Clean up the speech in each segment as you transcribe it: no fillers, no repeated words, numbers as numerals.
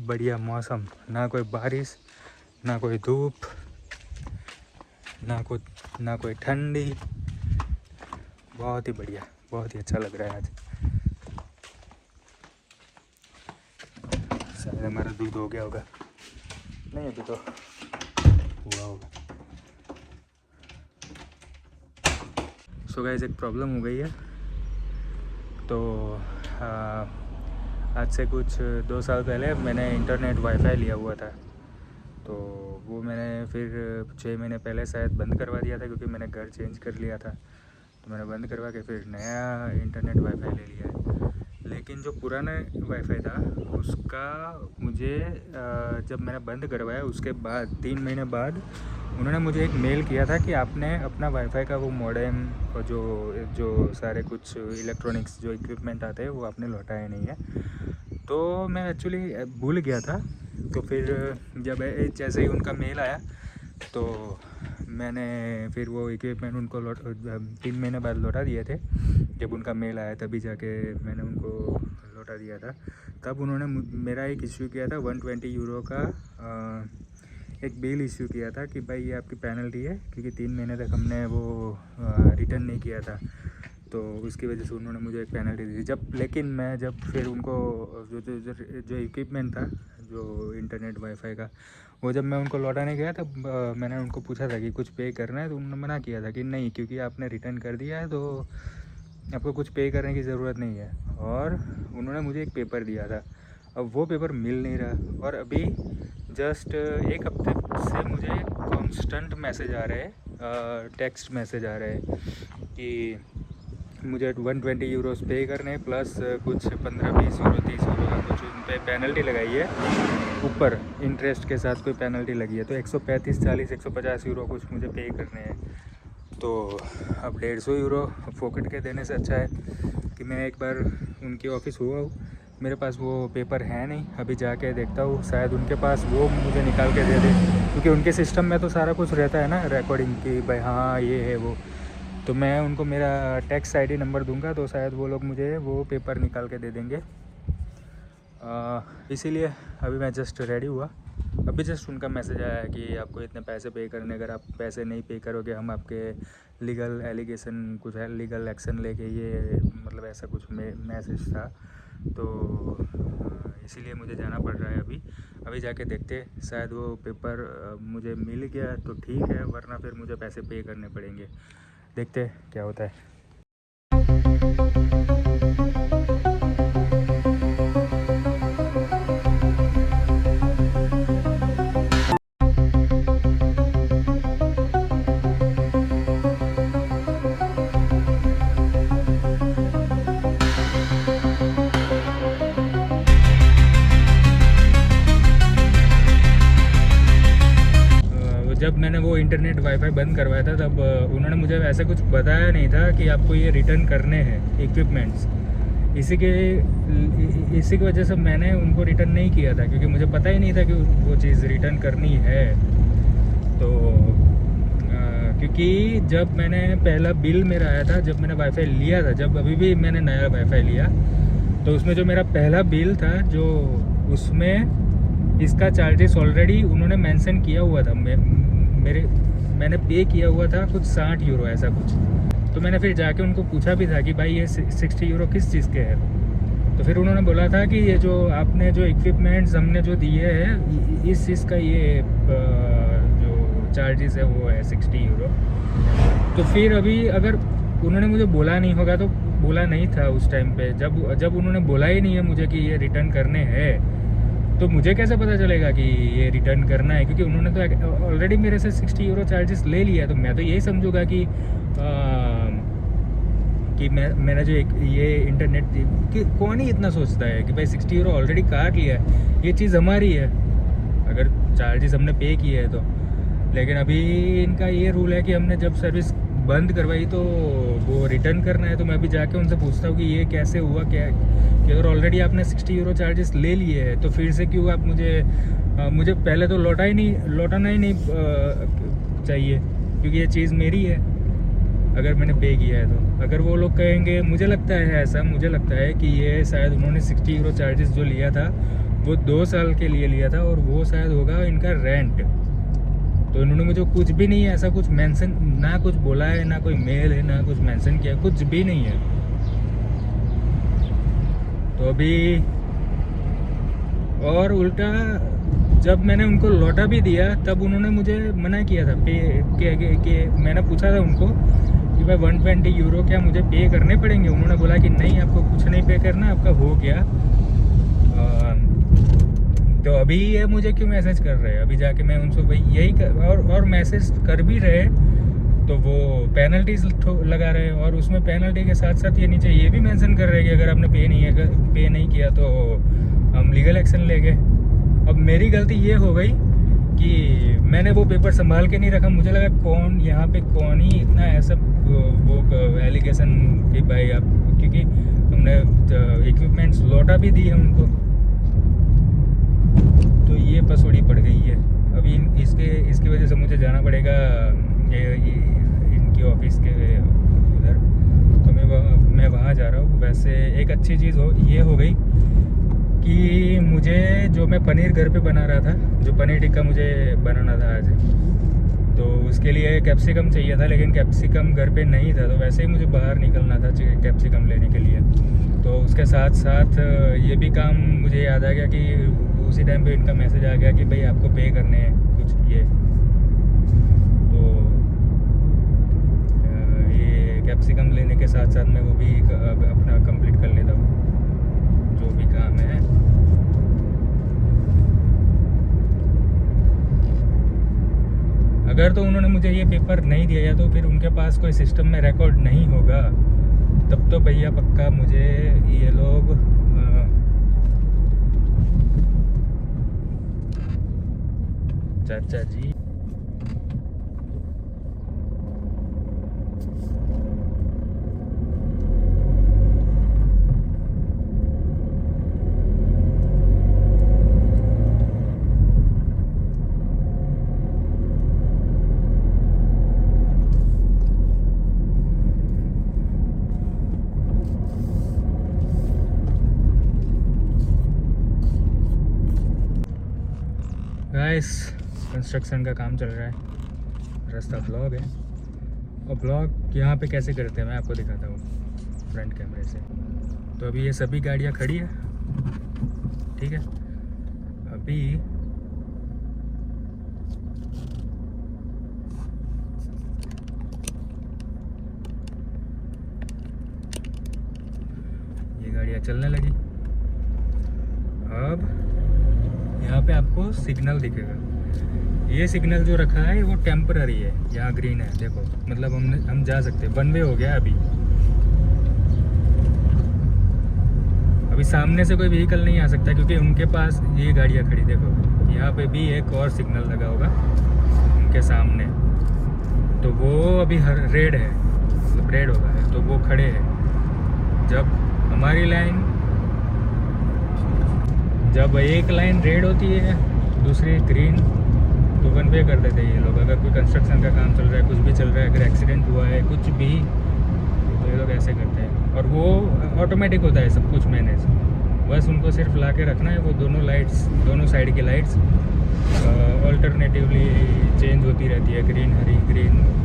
बढ़िया मौसम, ना कोई बारिश ना कोई धूप ना कोई ठंडी, बहुत ही बढ़िया, बहुत ही अच्छा लग रहा है आज। शायद हमारा दूध हो गया होगा, नहीं अभी तो हुआ होगा। सो गाइस एक प्रॉब्लम हो गई है। तो आज से कुछ 2 साल पहले मैंने इंटरनेट वाईफाई लिया हुआ था, तो वो मैंने फिर 6 महीने पहले शायद बंद करवा दिया था, क्योंकि मैंने घर चेंज कर लिया था। तो मैंने बंद करवा के फिर नया इंटरनेट वाईफाई ले लिया है। लेकिन जो पुराना वाईफाई था उसका मुझे जब मैंने बंद करवाया उसके बाद 3 महीने बाद उन्होंने मुझे एक मेल किया था कि आपने अपना वाईफाई का वो मॉडेम और जो सारे कुछ इलेक्ट्रॉनिक्स जो इक्विपमेंट आते हैं वो आपने लौटाए नहीं है। तो मैं एक्चुअली भूल गया था। तो फिर जब जैसे ही उनका मेल आया तो मैंने फिर वो इक्विपमेंट उनको 3 महीने बाद लौटा दिए थे। जब उनका मेल आया तभी जाके मैंने उनको लौटा दिया था। तब उन्होंने मेरा एक इश्यू किया था 120 यूरो का एक बिल इश्यू किया था कि भाई ये आपकी पेनल्टी है, क्योंकि 3 महीने तक हमने वो रिटर्न नहीं किया था। तो उसकी वजह से उन्होंने मुझे एक पेनल्टी दी थी। लेकिन मैं जब फिर उनको जो इक्विपमेंट था जो इंटरनेट वाईफाई का, वो जब मैं उनको लौटाने गया तब मैंने उनको पूछा था कि कुछ पे करना है, तो उन्होंने मना किया था कि नहीं, क्योंकि आपने रिटर्न कर दिया है तो आपको कुछ पे करने की ज़रूरत नहीं है। और उन्होंने मुझे एक पेपर दिया था, अब वो पेपर मिल नहीं रहा। और अभी जस्ट 1 हफ्ते से मुझे कॉन्स्टेंट मैसेज आ रहे हैं, टेक्स्ट मैसेज आ रहे हैं कि मुझे 120 यूरोस पे करने प्लस कुछ 15-20 यूरो 30 यूरो का कुछ उन पर पेनल्टी लगाई है, ऊपर इंटरेस्ट के साथ कोई पेनल्टी लगी है। तो 135, 40, 150 यूरो कुछ मुझे पे करने हैं। तो अब 150 यूरो फोकट के देने से अच्छा है कि मैं एक बार उनके ऑफिस हुआ हूँ। मेरे पास वो पेपर है नहीं, अभी जाके देखता हूँ, शायद उनके पास वो मुझे निकाल के दे दे, क्योंकि उनके सिस्टम में तो सारा कुछ रहता है ना, रिकॉर्डिंग की भाई हाँ ये है वो। तो मैं उनको मेरा टैक्स आईडी नंबर दूंगा तो शायद वो लोग मुझे वो पेपर निकाल के दे देंगे। इसीलिए अभी मैं जस्ट रेडी हुआ। अभी जस्ट उनका मैसेज आया कि आपको इतने पैसे पे करने, अगर आप पैसे नहीं पे करोगे हम आपके लीगल एलिगेशन कुछ है, लीगल एक्शन लेके, ये मतलब ऐसा कुछ मैसेज था। तो इसीलिए मुझे जाना पड़ रहा है अभी जाके देखते, शायद वो पेपर मुझे मिल गया तो ठीक है, वरना फिर मुझे पैसे पे करने पड़ेंगे। देखते क्या होता है। जब मैंने वो इंटरनेट वाईफाई बंद करवाया था तब उन्होंने मुझे ऐसा कुछ बताया नहीं था कि आपको ये रिटर्न करने हैं इक्विपमेंट्स। इसी की वजह से मैंने उनको रिटर्न नहीं किया था, क्योंकि मुझे पता ही नहीं था कि वो चीज़ रिटर्न करनी है। तो क्योंकि जब मैंने पहला बिल मेरा आया था, जब मैंने वाईफाई लिया था, जब अभी भी मैंने नया वाईफाई लिया, तो उसमें जो मेरा पहला बिल था, जो उसमें इसका चार्जेस ऑलरेडी उन्होंने मेंशन किया हुआ था। मैंने पे किया हुआ था कुछ 60 यूरो ऐसा कुछ। तो मैंने फिर जाके उनको पूछा भी था कि भाई ये 60 यूरो किस चीज़ के हैं। तो फिर उन्होंने बोला था कि ये जो आपने जो इक्विपमेंट्स हमने जो दिए हैं, इस चीज़ का ये जो चार्जेस है वो है 60 यूरो। तो फिर अभी अगर उन्होंने मुझे बोला नहीं होगा, तो बोला नहीं था उस टाइम पे, जब उन्होंने बोला ही नहीं है मुझे कि ये रिटर्न करने हैं, तो मुझे कैसे पता चलेगा कि ये रिटर्न करना है, क्योंकि उन्होंने तो ऑलरेडी मेरे से 60 यूरो चार्जेस ले लिया। तो मैं तो यही समझूंगा कि मैंने जो ये इंटरनेट कि कौन ही इतना सोचता है कि भाई 60 यूरो ऑलरेडी काट लिया है, ये चीज़ हमारी है अगर चार्जेस हमने पे किए हैं तो। लेकिन अभी इनका ये रूल है कि हमने जब सर्विस बंद करवाई तो वो रिटर्न करना है। तो मैं अभी जाके उनसे पूछता हूँ कि ये कैसे हुआ, क्या कि अगर ऑलरेडी आपने 60 यूरो चार्जेस ले लिए हैं तो फिर से क्यों आप मुझे पहले तो लौटाना ही नहीं चाहिए, क्योंकि ये चीज़ मेरी है अगर मैंने पे किया है तो। अगर वो लोग कहेंगे, मुझे लगता है कि ये शायद उन्होंने 60 यूरो चार्जेस जो लिया था वो 2 साल के लिए लिया था और वो शायद होगा इनका रेंट। तो इन्होंने मुझे कुछ भी नहीं है ऐसा कुछ मेंशन, ना कुछ बोला है, ना कोई मेल है, ना कुछ मेंशन किया, कुछ भी नहीं है। तो अभी और उल्टा जब मैंने उनको लौटा भी दिया तब उन्होंने मुझे मना किया था पे के मैंने पूछा था उनको कि भाई 120 यूरो क्या मुझे पे करने पड़ेंगे। उन्होंने बोला कि नहीं, आपको कुछ नहीं पे करना, आपका हो गया। तो अभी ये मुझे क्यों मैसेज कर रहे हैं? अभी जाके मैं उनसे भाई यही और मैसेज कर भी रहे तो वो पेनल्टीज लगा रहे हैं, और उसमें पेनल्टी के साथ साथ ये नीचे ये भी मेंशन कर रहे हैं कि अगर आपने पे नहीं किया तो हम लीगल एक्शन लेंगे। अब मेरी गलती ये हो गई कि मैंने वो पेपर संभाल के नहीं रखा। मुझे लगा कौन यहाँ पे कौन ही इतना ऐसा वो एलिगेशन कि भाई आप, क्योंकि हमने इक्विपमेंट्स लौटा भी दी है उनको, तो ये पसौड़ी पड़ गई है। अभी इसकी वजह से मुझे जाना पड़ेगा इनकी ऑफिस के उधर, तो मैं वहाँ जा रहा हूँ। वैसे एक अच्छी चीज़ ये हो गई कि मुझे जो मैं पनीर घर पे बना रहा था, जो पनीर टिक्का मुझे बनाना था आज, तो उसके लिए कैप्सिकम चाहिए था, लेकिन कैप्सिकम घर पे नहीं था। तो वैसे ही मुझे बाहर निकलना था कैप्सिकम लेने के लिए। तो उसके साथ साथ ये भी काम मुझे याद आ गया कि उसी टाइम पे इनका मैसेज आ गया कि भाई आपको पे करने हैं कुछ ये। तो ये कैप्सिकम लेने के साथ साथ मैं वो भी अपना कंप्लीट कर लेता हूँ जो भी काम है। अगर तो उन्होंने मुझे ये पेपर नहीं दिया या तो फिर उनके पास कोई सिस्टम में रिकॉर्ड नहीं होगा, तब तो भैया पक्का मुझे ये लोग चाचा जी गाइस, कंस्ट्रक्शन का काम चल रहा है, रास्ता ब्लॉक है। और ब्लॉक यहाँ पे कैसे करते हैं मैं आपको दिखाता हूँ फ्रंट कैमरे से। तो अभी ये सभी गाड़ियाँ खड़ी है, ठीक है। अभी ये गाड़ियाँ चलने लगी। अब यहाँ पे आपको सिग्नल दिखेगा। ये सिग्नल जो रखा है वो टेम्पररी है, यहाँ ग्रीन है देखो, मतलब हम जा सकते हैं। 1 वे हो गया अभी सामने से कोई व्हीकल नहीं आ सकता क्योंकि उनके पास ये गाड़ियाँ खड़ी देखो। यहाँ पे भी एक और सिग्नल लगा होगा उनके सामने, तो वो अभी रेड है, मतलब रेड होगा है, तो वो खड़े हैं। जब हमारी लाइन, जब एक लाइन रेड होती है दूसरी ग्रीन, तो 1 वे कर देते हैं ये लोग। अगर कोई कंस्ट्रक्शन का काम चल रहा है, कुछ भी चल रहा है, अगर एक्सीडेंट हुआ है कुछ भी, तो ये लोग ऐसे करते हैं। और वो ऑटोमेटिक होता है सब कुछ मैनेज, बस उनको सिर्फ ला के रखना है। वो दोनों लाइट्स, दोनों साइड की लाइट्स ऑल्टरनेटिवली चेंज होती रहती है, ग्रीन हरी,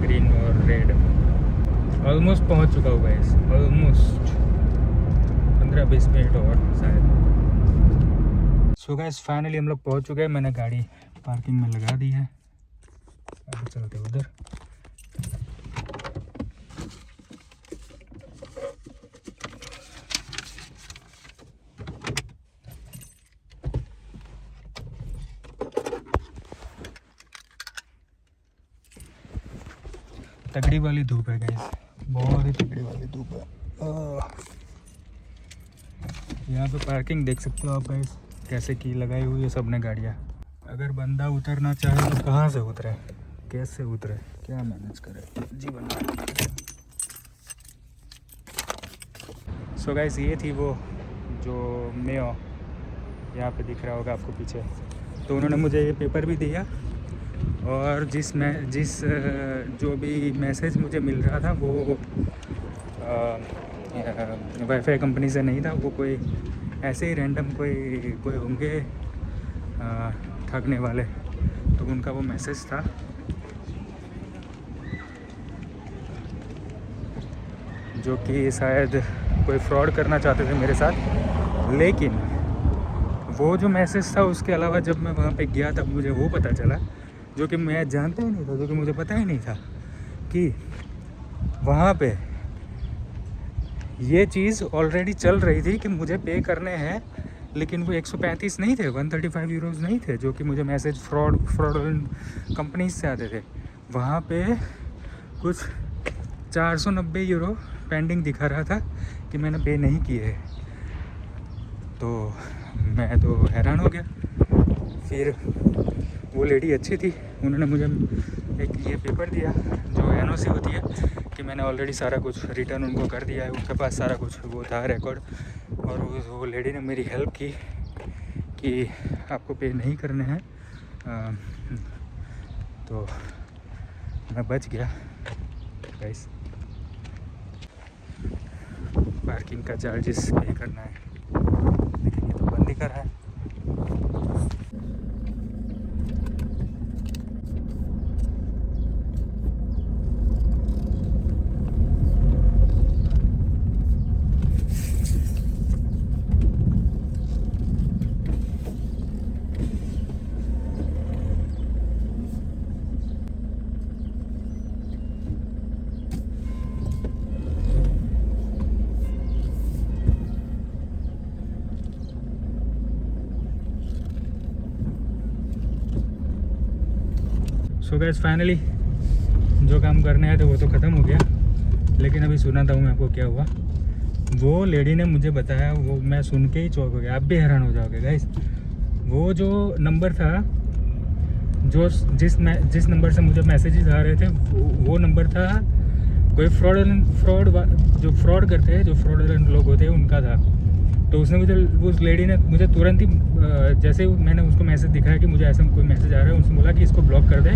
ग्रीन और रेड। ऑलमोस्ट पहुंच चुका हूँ गाइस, ऑलमोस्ट 15-20 मिनट और शायद। सो गाइस फाइनली हम लोग पहुँच चुके हैं। मैंने गाड़ी पार्किंग में लगा दी है, अब चलते उधर। तगड़ी वाली धूप है गाइस, बहुत ही तगड़ी वाली धूप है। यहाँ पे पार्किंग देख सकते हो आप गाइस, कैसे की लगाई हुई है सबने गाड़ियाँ। अगर बंदा उतरना चाहे तो कहाँ से उतरे, कैसे उतरे, क्या मैनेज करे जीवन में। सो गाइस ये थी वो जो मेयो यहाँ पे दिख रहा होगा आपको पीछे। तो उन्होंने मुझे ये पेपर भी दिया, और जिस जो भी मैसेज मुझे मिल रहा था वो वाईफाई कंपनी से नहीं था, वो कोई ऐसे ही रैंडम कोई होंगे ठगने वाले, तो उनका वो मैसेज था। जो कि शायद कोई फ्रॉड करना चाहते थे मेरे साथ। लेकिन वो जो मैसेज था उसके अलावा जब मैं वहाँ पे गया तब मुझे वो पता चला, जो कि मैं जानता ही नहीं था, जो कि मुझे पता ही नहीं था कि वहाँ पे ये चीज़ ऑलरेडी चल रही थी कि मुझे पे करने हैं। लेकिन वो 135 नहीं थे, 135 यूरोज़ नहीं थे, जो कि मुझे मैसेज फ्रॉड कंपनीज से आते थे। वहाँ पे कुछ 490 यूरो पेंडिंग दिखा रहा था कि मैंने पे नहीं किए। तो मैं तो हैरान हो गया। फिर वो लेडी अच्छी थी, उन्होंने मुझे एक ये पेपर दिया जो एनओसी होती है कि मैंने ऑलरेडी सारा कुछ रिटर्न उनको कर दिया है, उनके पास सारा कुछ वो था रिकॉर्ड। और वो लेडी ने मेरी हेल्प की कि आपको पे नहीं करने हैं। तो मैं बच गया गाइस। पार्किंग का चार्जेस पे करना है, लेकिन ये तो बंद ही कर रहा है। सो गाइस फाइनली जो काम करने आए थे वो तो ख़त्म हो गया। लेकिन अभी सुना था मैं आपको क्या हुआ। वो लेडी ने मुझे बताया, वो मैं सुन के ही चौंक हो गया। आप भी हैरान हो जाओगे गाइस। वो जो नंबर था, जिस नंबर से मुझे मैसेजेस आ रहे थे, वो नंबर था कोई जो फ्रॉड करते हैं, जो फ्रॉडलेंट लोग होते हैं उनका था। तो उस लेडी ने मुझे तुरंत ही जैसे मैंने उसको मैसेज दिखाया कि मुझे ऐसा कोई मैसेज आ रहा है, उसने बोला कि इसको ब्लॉक कर दे,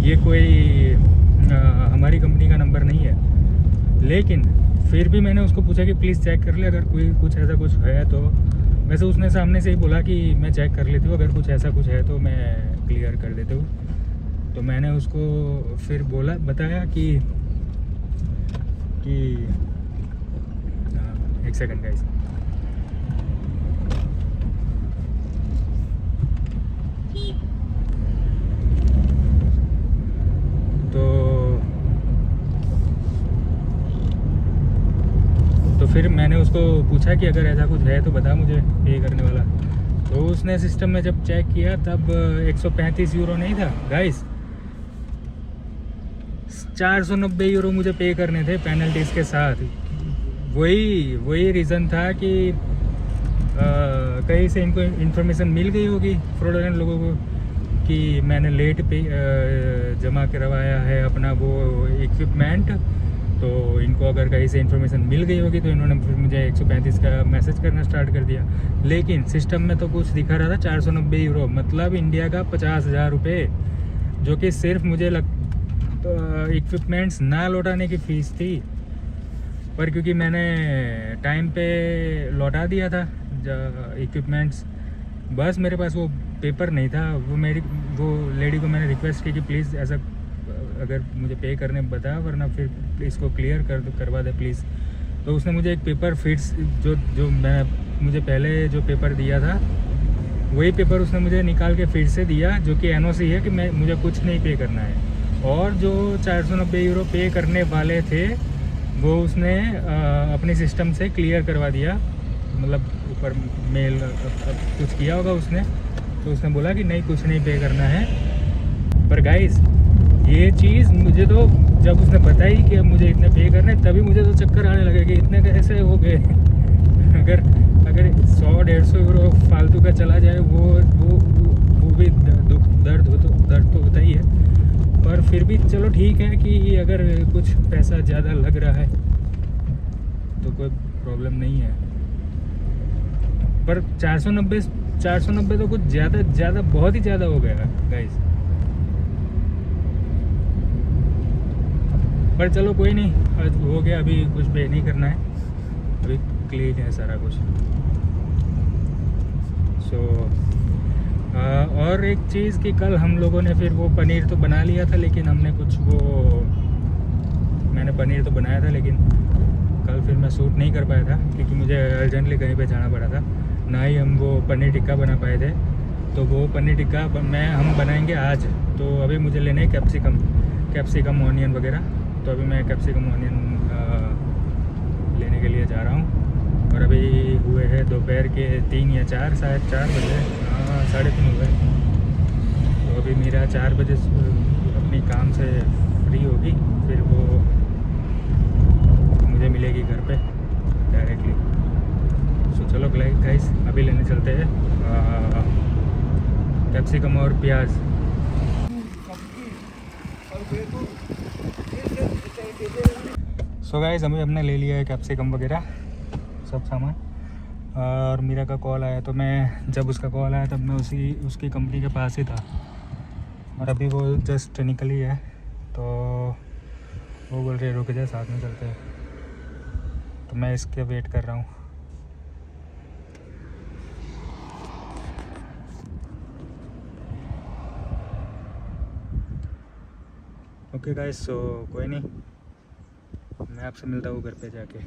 ये कोई हमारी कंपनी का नंबर नहीं है। लेकिन फिर भी मैंने उसको पूछा कि प्लीज़ चेक कर ले, अगर कुछ ऐसा कुछ है तो। वैसे उसने सामने से ही बोला कि मैं चेक कर लेती हूँ, अगर कुछ ऐसा कुछ है तो मैं क्लियर कर देती हूँ। तो मैंने उसको फिर बताया कि एक सेकंड गाइस। तो फिर मैंने उसको पूछा कि अगर ऐसा कुछ है तो बता मुझे पे करने वाला। तो उसने सिस्टम में जब चेक किया तब 135 यूरो नहीं था गाइस, 490 यूरो मुझे पे करने थे पेनल्टीज़ के साथ। वही रीज़न था कि कहीं से इनको इन्फॉर्मेशन मिल गई होगी फ्रॉडलेंट लोगों को कि मैंने लेट पे जमा करवाया है अपना वो इक्विपमेंट। तो इनको अगर कहीं से इन्फॉर्मेशन मिल गई होगी तो इन्होंने फिर मुझे 135 का मैसेज करना स्टार्ट कर दिया। लेकिन सिस्टम में तो कुछ दिखा रहा था 490 यूरो, मतलब इंडिया का 50,000 रुपये, जो कि सिर्फ मुझे इक्विपमेंट्स ना लौटाने की फ़ीस थी। पर क्योंकि मैंने टाइम पे लौटा दिया था इक्विपमेंट्स, बस मेरे पास वो पेपर नहीं था। वो लेडी को मैंने रिक्वेस्ट की कि प्लीज़ ऐसा अगर मुझे पे करने बता, वरना फिर इसको क्लियर करवा दे प्लीज़। तो उसने मुझे एक पेपर फिट्स जो मुझे पहले जो पेपर दिया था वही पेपर उसने मुझे निकाल के फिर से दिया, जो कि एनओसी है कि मुझे कुछ नहीं पे करना है। और जो 490 यूरो पे करने वाले थे वो उसने अपने सिस्टम से क्लियर करवा दिया, मतलब ऊपर मेल कुछ किया होगा उसने। तो उसने बोला कि नहीं कुछ नहीं पे करना है। पर गाइस ये चीज़ मुझे तो जब उसने बताई कि अब मुझे इतने पे करने, तभी मुझे तो चक्कर आने लगे कि इतने कैसे हो गए। अगर 100-150 यूरो फालतू का चला जाए वो भी दर्द तो होता ही है। पर फिर भी चलो ठीक है कि अगर कुछ पैसा ज़्यादा लग रहा है तो कोई प्रॉब्लम नहीं है। पर 490 तो कुछ ज़्यादा बहुत ही ज़्यादा हो गया गाइस। पर चलो कोई नहीं, आज हो गया, अभी कुछ पे नहीं करना है, अभी क्लीन है सारा कुछ। सो और एक चीज़ कि कल हम लोगों ने फिर वो पनीर तो बना लिया था, लेकिन हमने कुछ मैंने पनीर तो बनाया था, लेकिन कल फिर मैं शूट नहीं कर पाया था क्योंकि मुझे अर्जेंटली कहीं पे जाना पड़ा था। ना ही हम वो पनीर टिक्का बना पाए थे। तो वो पनीर टिक्का हम बनाएंगे आज। तो अभी मुझे लेने हैं कैप्सिकम ऑनियन वगैरह। तो अभी मैं कैप्सिकम ऑनियन लेने के लिए जा रहा हूँ। और अभी हुए हैं दोपहर के 3 या 4, शायद 4 बजे, 3:30 हुए। तो अभी मेरा 4 बजे अपनी काम से फ्री होगी, फिर वो मुझे मिलेगी घर पे डायरेक्टली। सो चलो गाइस, अभी लेने चलते हैं कैप्सिकम और प्याज। सो गाइस, अभी हमने ले लिया है कैप्सिकम वगैरह सब सामान। और मीरा का कॉल आया, तो मैं जब उसका कॉल आया तब मैं उसकी कंपनी के पास ही था। और अभी वो जस्ट निकली है, तो वो बोल रहे रुक जा, साथ में चलते हैं। तो मैं इसके वेट कर रहा हूँ। ओके गाइस, सो कोई नहीं, मैं आपसे मिलता हूँ घर पे जाके।